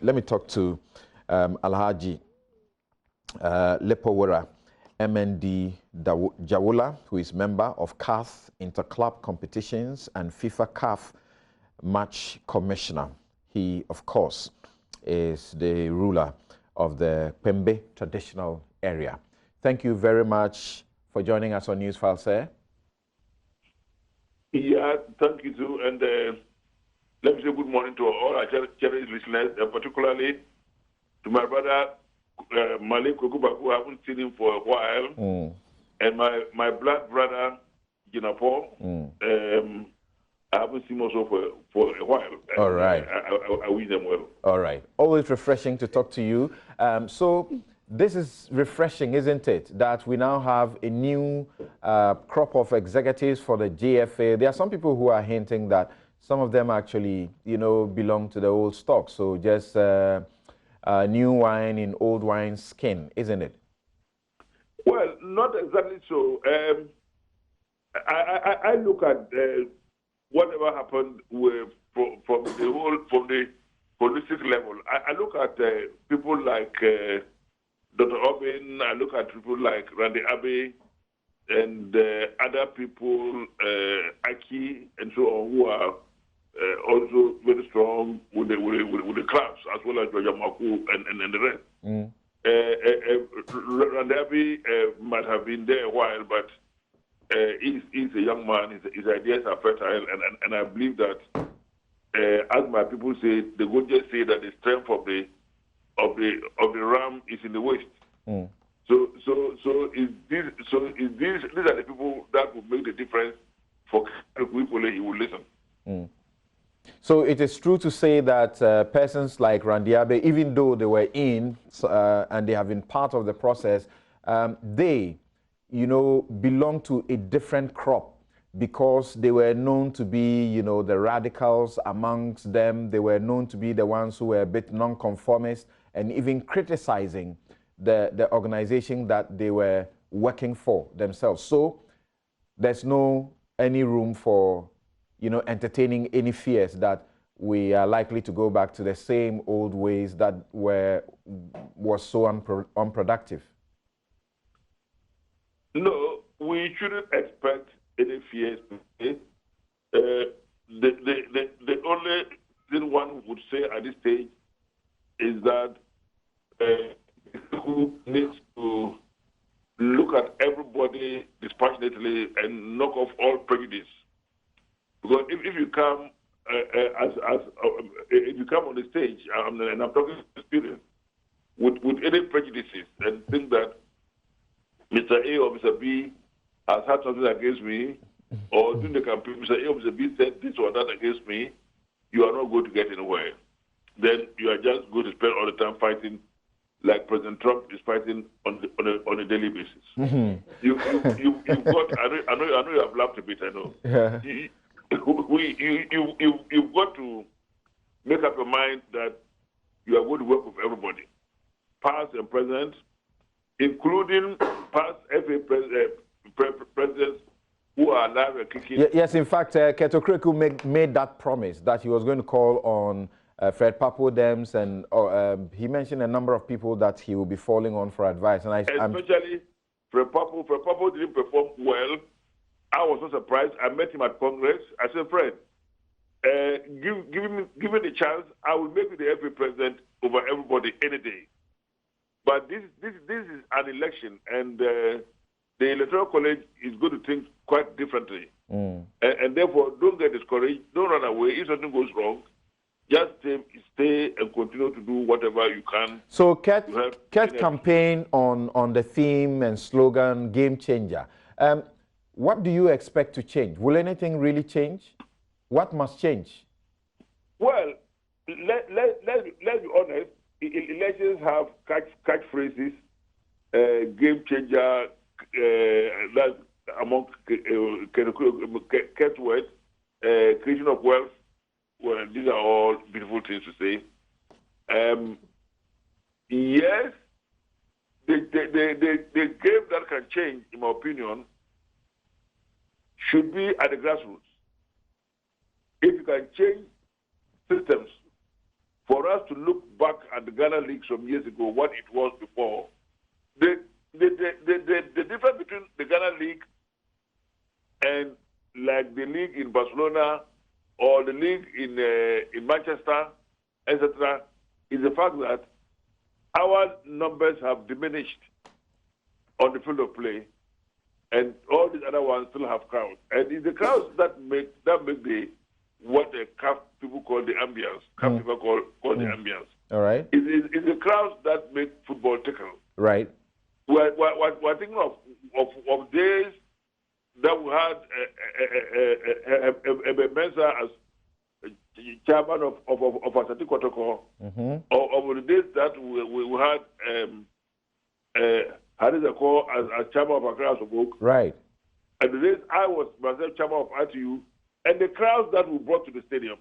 let me talk to Alhaji Lepowura M.N.D Jawila, who is member of CAF Interclub Competitions and FIFA CAF Match Commissioner. He, of course, is the ruler of the Pembe traditional area. Thank you very much for joining us on Newsfile, sir. Yeah, thank you too. And let me say good morning to all our cherished listeners, and particularly to my brother Malik Kokuba, who I haven't seen him for a while, and my black brother Jinapo. I haven't seen him also for a while. All right. I wish them well. All right. Always refreshing to talk to you. So this is refreshing, isn't it? That we now have a new crop of executives for the GFA. There are some people who are hinting that some of them actually, belong to the old stock. So just new wine in old wine skin, isn't it? Well, not exactly so. I look at whatever happened from the holistic level. I look at people like Dr. Obin. I look at people like Randy Abbey and other people, Aki and so on, who are also very strong with the clubs, as well as Georgia Maku and the rest. Randy Abbey might have been there a while, but he's a young man. His ideas are fertile, and I believe that, as my people say, they would just say that the strength of the ram is in the waist. So these are the people that will make the difference for people. He will listen. So it is true to say that persons like Randy Abbey, even though they were in and they have been part of the process, they belong to a different crop because they were known to be, the radicals amongst them. They were known to be the ones who were a bit non-conformist and even criticizing the organization that they were working for themselves. So there's any room for, entertaining any fears that we are likely to go back to the same old ways that was so unproductive. No, we shouldn't expect any fears. The only thing one would say at this stage is that who needs to look at everybody dispassionately and knock off all prejudice. Because if you come if you come on the stage, and I'm talking experience, with any prejudices and think that Mr. A or Mr. B has had something against me, or during the campaign, Mr. A or Mr. B said this or that against me, you are not going to get anywhere. Then you are just going to spend all the time fighting like President Trump is fighting on a daily basis. You've got. I know you have laughed a bit. I know. Yeah. You've got to make up your mind that you are going to work with everybody, past and present, including past FA presidents who are alive and kicking. Yes, in fact, Keto Kreku made that promise that he was going to call on Fred Papo Dems, and he mentioned a number of people that he will be falling on for advice. And especially Fred Papo. Fred Papo didn't perform well. I was not surprised. I met him at Congress. I said, Fred, give me the chance. I will make you the FA president over everybody any day. But this is an election, and the Electoral College is going to think quite differently. And therefore, don't get discouraged. Don't run away. If something goes wrong, just stay and continue to do whatever you can. So, Ket campaign on the theme and slogan, Game Changer. What do you expect to change? Will anything really change? What must change? Well, let's be honest. Elections have catchphrases, game changer, that's among catchwords, creation of wealth. Well, these are all beautiful things to say. Yes, the game that can change, in my opinion, should be at the grassroots. If you can change systems for us to look back at the Ghana League some years ago, what it was before, the difference between the Ghana League and like the league in Barcelona or the league in Manchester, etc., is the fact that our numbers have diminished on the field of play, and all these other ones still have crowds. And it's the crowds that make the what the CAF people call the ambience. CAF people call the ambience. All right. It's the crowds that make football tickle. Right. We're thinking of days that we had a Mensa as chairman of Asante Kotoko, or the days that we had Hadizako as chairman of Accra Sobok. Right. And the days I was myself chairman of ITU, and the crowds that we brought to the stadium.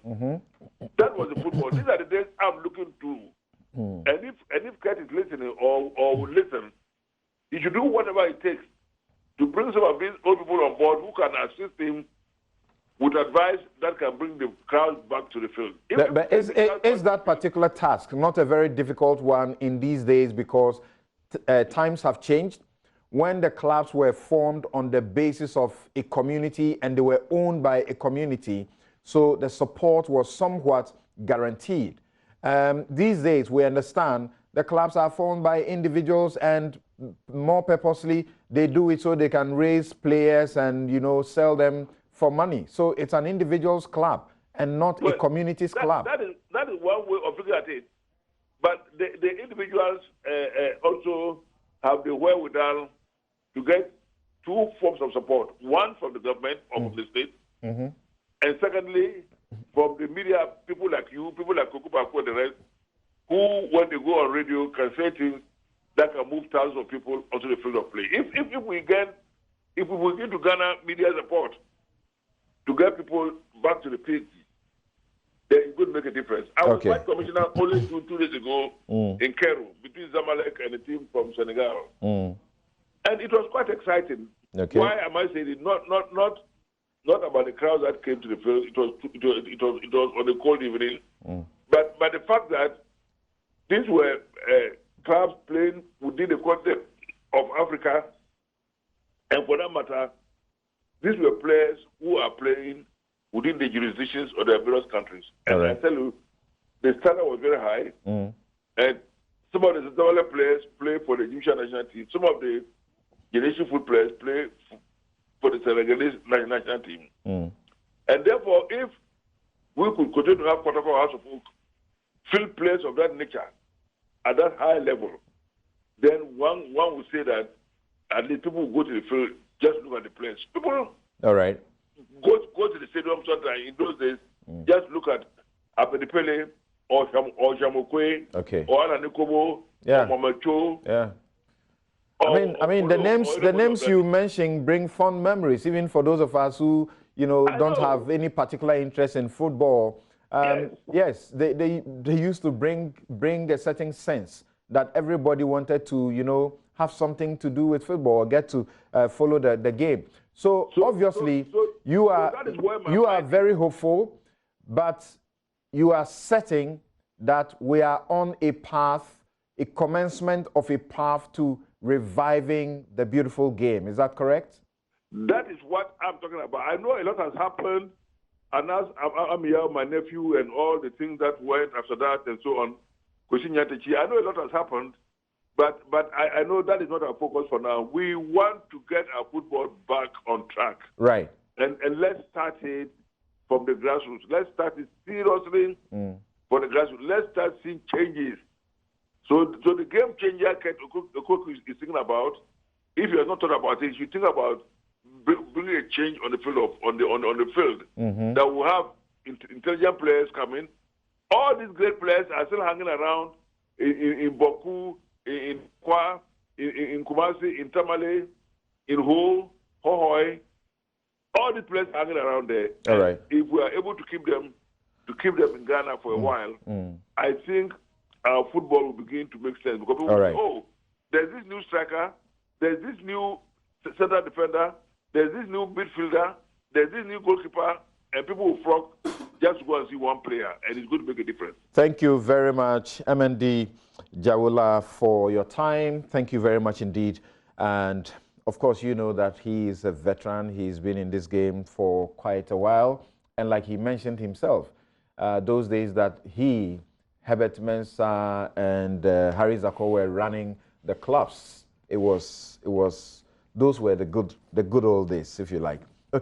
That was the football. These are the days I'm looking to. And if Kurt is listening or will listen, he should do whatever it takes to bring some of these old people on board who can assist him with advice that can bring the crowds back to the field. But is that particular task not a very difficult one in these days, because times have changed? When the clubs were formed on the basis of a community and they were owned by a community, so the support was somewhat guaranteed. These days, we understand the clubs are formed by individuals, and more purposely, they do it so they can raise players and, you know, sell them for money. So it's an individual's club and not a community's club. That is one way of looking at it. But the individuals also have the wherewithal to get two forms of support. One from the government or from the state. And secondly, from the media, people like you, people like Kokubaku and the rest, who, when they go on radio, can say things that can move thousands of people onto the field of play. If we begin to garner media support to get people back to the pitch, then it could make a difference. I was White Commissioner only 2 days ago in Cairo between Zamalek and a team from Senegal. And it was quite exciting. Why am I saying it? Not about the crowd that came to the field. It was on a cold evening. But the fact that these were clubs playing within the context of Africa, and for that matter, these were players who are playing within the jurisdictions of their various countries. And I tell you, the standard was very high. And some of the Zimbabwe players play for the Egyptian national team. Some of the Generation Foot players play for the Senegalese national team. And therefore, if we could continue to have Protocol House of Oak field players of that nature at that high level, then one would say that at least people will go to the field, just look at the players. People go to the stadium sometimes. In those days, just look at Apedipele or Jamokwe or Alanikobo or Mamacho. I mean, the names you mentioned bring fond memories, even for those of us who, you know, don't have any particular interest in football. Yes, they used to bring a certain sense that everybody wanted to, you know, have something to do with football or get to follow the game. So obviously, you are very hopeful, but you are setting that we are on a path, a commencement of a path to reviving the beautiful game. Is that correct? That is what I'm talking about. I know a lot has happened, and as I'm here, my nephew, and all the things that went after that and so on, I know a lot has happened, but I know that is not our focus for now. We want to get our football back on track. Right. And let's start it from the grassroots. Let's start it seriously for the grassroots. Let's start seeing changes. So the game changer the coach is thinking about, if you are not talking about it, you think about bringing a change on the field on the field that will have intelligent players coming. All these great players are still hanging around in Boku, in Kwa, in Kumasi, in Tamale, in Ho, Hohoi. All these players hanging around there. All right. If we are able to keep them in Ghana for a while, I think our football will begin to make sense, because people will say, oh, there's this new striker, there's this new center defender, there's this new midfielder, there's this new goalkeeper, and people will flock just go and see one player, and it's going to make a difference. Thank you very much, M.N.D Jawila, for your time. Thank you very much indeed. And of course, you know that he is a veteran. He's been in this game for quite a while. And like he mentioned himself, those days that he, Herbert Mensah, and Harry Zako were running the clubs, those were the good old days, if you like.